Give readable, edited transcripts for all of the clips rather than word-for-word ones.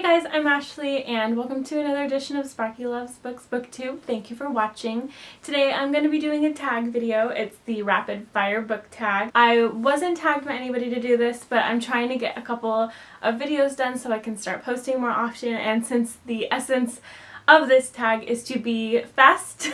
guys, I'm Ashley and welcome to another edition of Sparky Loves Books BookTube. Thank you for watching. Today I'm going to be doing a tag video. It's the rapid fire book tag. I wasn't tagged by anybody to do this, but I'm trying to get a couple of videos done so I can start posting more often, and since the essence of this tag is to be fast,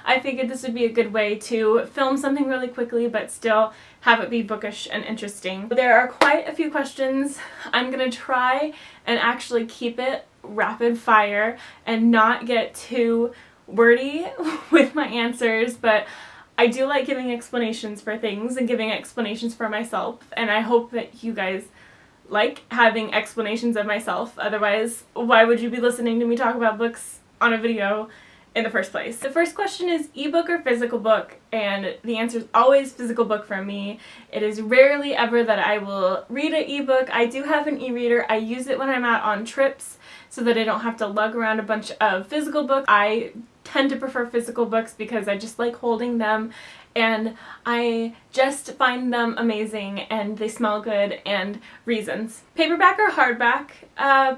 I figured this would be a good way to film something really quickly but still have it be bookish and interesting. There are quite a few questions. I'm gonna try and actually keep it rapid fire and not get too wordy with my answers, but I do like giving explanations for things and giving explanations for myself, and I hope that you guys like having explanations of myself. Otherwise, why would you be listening to me talk about books on a video in the first place? The first question is ebook or physical book, and the answer is always physical book for me. It is rarely ever that I will read an ebook. I do have an e-reader. I use it when I'm out on trips so that I don't have to lug around a bunch of physical books. I tend to prefer physical books because I just like holding them and I just find them amazing and they smell good, and reasons. Paperback or hardback?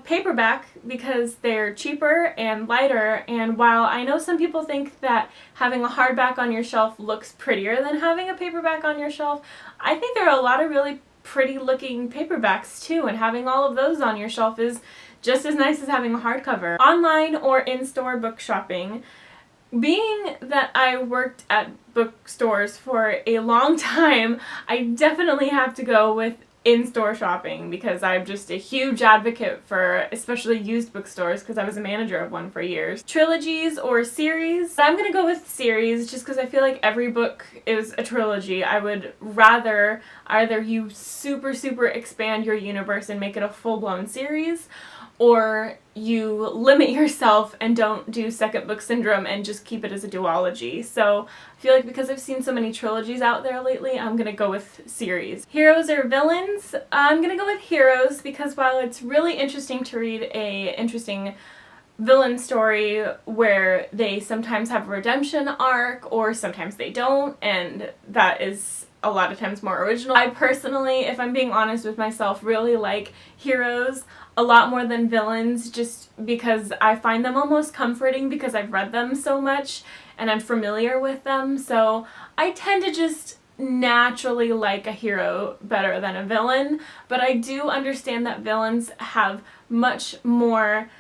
Paperback, because they're cheaper and lighter, and while I know some people think that having a hardback on your shelf looks prettier than having a paperback on your shelf, I think there are a lot of really pretty looking paperbacks too, and having all of those on your shelf is just as nice as having a hardcover. Online or in-store book shopping? Being that I worked at bookstores for a long time, I definitely have to go with in-store shopping because I'm just a huge advocate for especially used bookstores because I was a manager of one for years. Trilogies or series? I'm gonna go with series just because I feel like every book is a trilogy. I would rather either you super expand your universe and make it a full-blown series, or you limit yourself and don't do second book syndrome and just keep it as a duology. So I feel like because I've seen so many trilogies out there lately, I'm gonna go with series. Heroes or villains? I'm gonna go with heroes because while it's really interesting to read a interesting villain story where they sometimes have a redemption arc or sometimes they don't, and that is a lot of times more original, I personally, if I'm being honest with myself, really like heroes a lot more than villains, just because I find them almost comforting because I've read them so much and I'm familiar with them. So I tend to just naturally like a hero better than a villain, but I do understand that villains have much more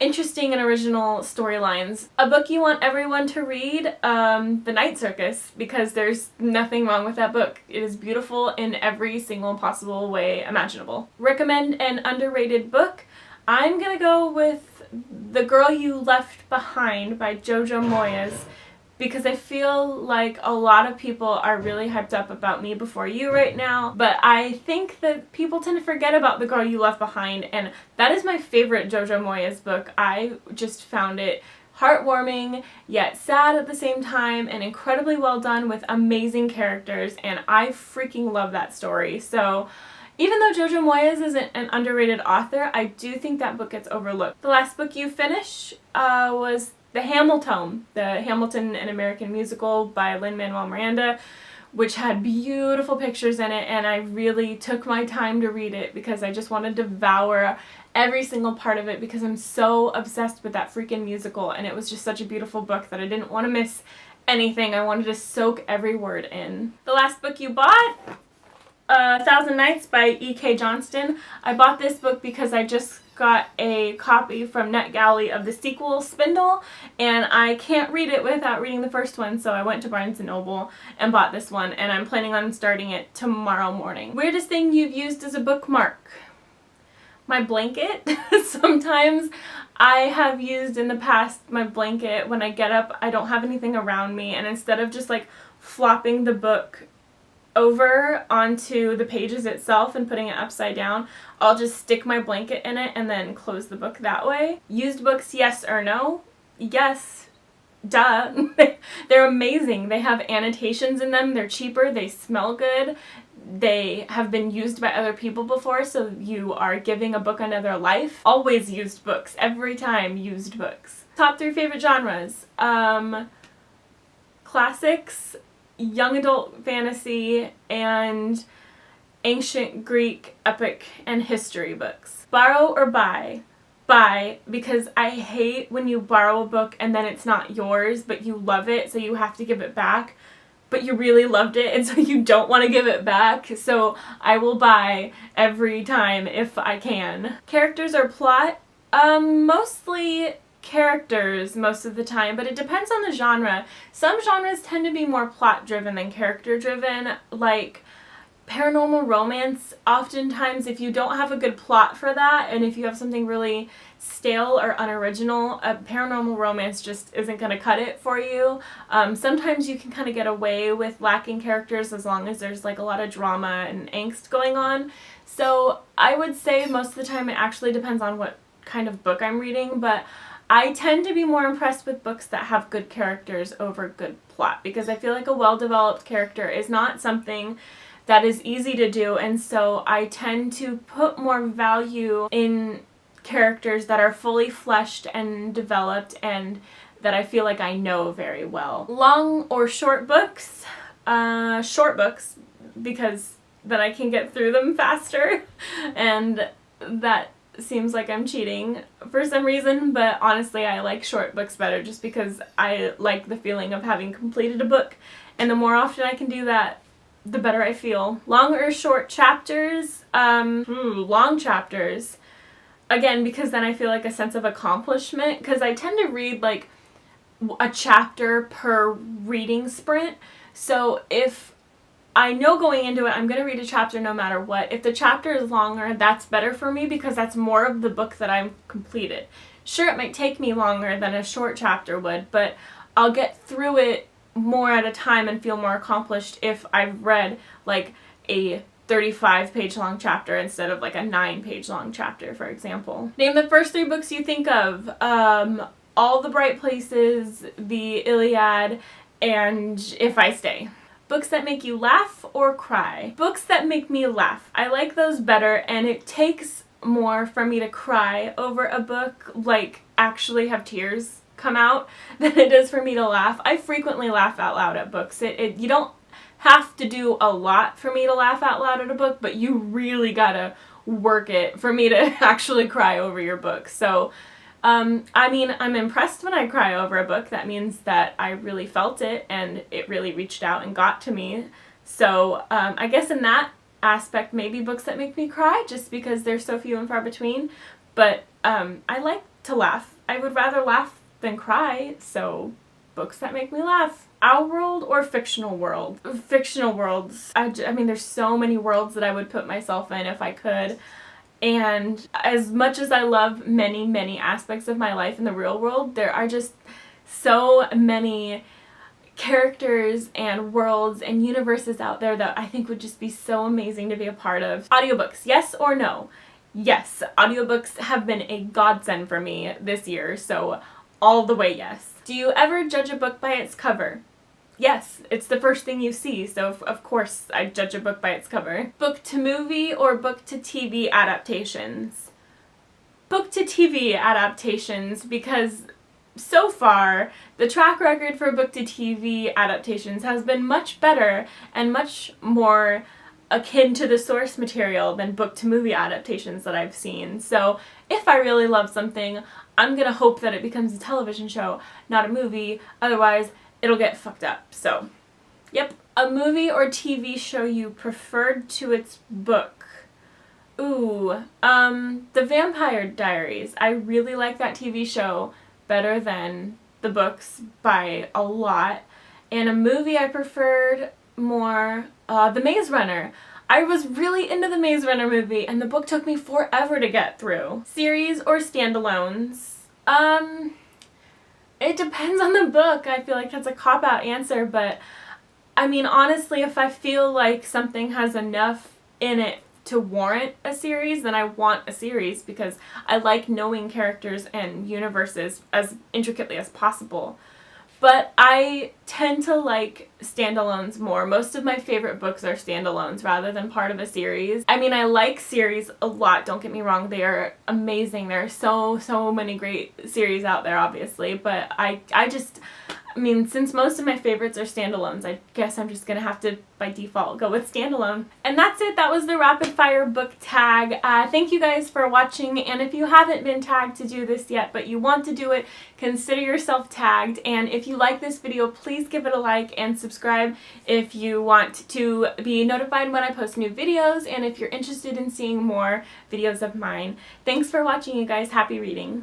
interesting and original storylines. A book you want everyone to read? The Night Circus, because there's nothing wrong with that book. It is beautiful in every single possible way imaginable. Recommend an underrated book? I'm gonna go with The Girl You Left Behind by Jojo Moyes, because I feel like a lot of people are really hyped up about Me Before You right now, but I think that people tend to forget about The Girl You Left Behind, and that is my favorite Jojo Moyes book. I just found it heartwarming, yet sad at the same time, and incredibly well done with amazing characters, and I freaking love that story. So even though Jojo Moyes isn't an underrated author, I do think that book gets overlooked. The last book you finished was the Hamilton, the Hamilton, an American Musical by Lin-Manuel Miranda, which had beautiful pictures in it, and I really took my time to read it because I just wanted to devour every single part of it because I'm so obsessed with that freaking musical, and it was just such a beautiful book that I didn't want to miss anything. I wanted to soak every word in. The last book you bought? 1,000 Nights by E.K. Johnston. I bought this book because I just got a copy from NetGalley of the sequel, Spindle, and I can't read it without reading the first one, so I went to Barnes & Noble and bought this one, and I'm planning on starting it tomorrow morning. Weirdest thing you've used as a bookmark? My blanket. Sometimes I have used in the past my blanket when I get up, I don't have anything around me, and instead of just like flopping the book over onto the pages itself and putting it upside down, I'll just stick my blanket in it and then close the book that way. Used books, yes or no? Yes. Duh. They're amazing. They have annotations in them, they're cheaper, they smell good, they have been used by other people before, so you are giving a book another life. Always used books. Every time used books. Top 3 favorite genres? Classics, young adult fantasy, and ancient Greek epic and history books. Borrow or buy? buy, because I hate when you borrow a book and then it's not yours, but you love it, so you have to give it back, but you really loved it, and so you don't want to give it back. So I will buy every time if I can. Characters or plot? Mostly characters most of the time, but it depends on the genre. Some genres tend to be more plot driven than character driven, like paranormal romance. Oftentimes, if you don't have a good plot for that, and if you have something really stale or unoriginal, a paranormal romance just isn't going to cut it for you. Sometimes you can kind of get away with lacking characters as long as there's like a lot of drama and angst going on. So I would say most of the time it actually depends on what kind of book I'm reading, but I tend to be more impressed with books that have good characters over good plot, because I feel like a well-developed character is not something that is easy to do, and so I tend to put more value in characters that are fully fleshed and developed and that I feel like I know very well. Long or short books? Short books, because then I can get through them faster, and that seems like I'm cheating for some reason, but honestly I like short books better just because I like the feeling of having completed a book, and the more often I can do that, the better I feel. Long or short chapters? Long chapters. Again, because then I feel like a sense of accomplishment, because I tend to read like a chapter per reading sprint. So if I know going into it I'm going to read a chapter no matter what, if the chapter is longer, that's better for me because that's more of the book that I've completed. Sure, it might take me longer than a short chapter would, but I'll get through it more at a time and feel more accomplished if I've read like a 35-page long chapter instead of like a 9-page long chapter, for example. Name the first 3 books you think of. All the Bright Places, the Iliad, and If I Stay. Books that make you laugh or cry? Books that make me laugh. I like those better, and it takes more for me to cry over a book, like actually have tears come out, than it is for me to laugh. I frequently laugh out loud at books. You don't have to do a lot for me to laugh out loud at a book, but you really gotta work it for me to actually cry over your book. So I mean, I'm impressed when I cry over a book. That means that I really felt it and it really reached out and got to me. So I guess in that aspect, maybe books that make me cry, just because they're so few and far between. But I like to laugh. I would rather laugh than cry, so books that make me laugh. Our world or fictional world? Fictional worlds. I mean, there's so many worlds that I would put myself in if I could. And as much as I love many, many aspects of my life in the real world, there are just so many characters and worlds and universes out there that I think would just be so amazing to be a part of. Audiobooks, yes or no? Yes, audiobooks have been a godsend for me this year, so all the way yes. Do you ever judge a book by its cover? Yes, it's the first thing you see, so of course I judge a book by its cover. Book to movie or book to TV adaptations? Book to TV adaptations, because so far the track record for book to TV adaptations has been much better and much more akin to the source material than book to movie adaptations that I've seen. So if I really love something, I'm gonna hope that it becomes a television show, not a movie, otherwise it'll get fucked up. So, yep. A movie or TV show you preferred to its book? Ooh, The Vampire Diaries. I really like that TV show better than the books by a lot. And a movie I preferred more, The Maze Runner. I was really into the Maze Runner movie, and the book took me forever to get through. Series or standalones? It depends on the book. I feel like that's a cop-out answer, but I mean, honestly, if I feel like something has enough in it to warrant a series, then I want a series, because I like knowing characters and universes as intricately as possible. But I tend to like standalones more. Most of my favorite books are standalones rather than part of a series. I mean, I like series a lot, don't get me wrong. They are amazing. There are so many great series out there, obviously. But I I mean, since most of my favorites are standalones, I guess I'm just gonna have to, by default, go with standalone. And that's it. That was the rapid fire book tag. Thank you guys for watching, and if you haven't been tagged to do this yet, but you want to do it, consider yourself tagged. And if you like this video, please give it a like and subscribe if you want to be notified when I post new videos, and if you're interested in seeing more videos of mine. Thanks for watching, you guys. Happy reading.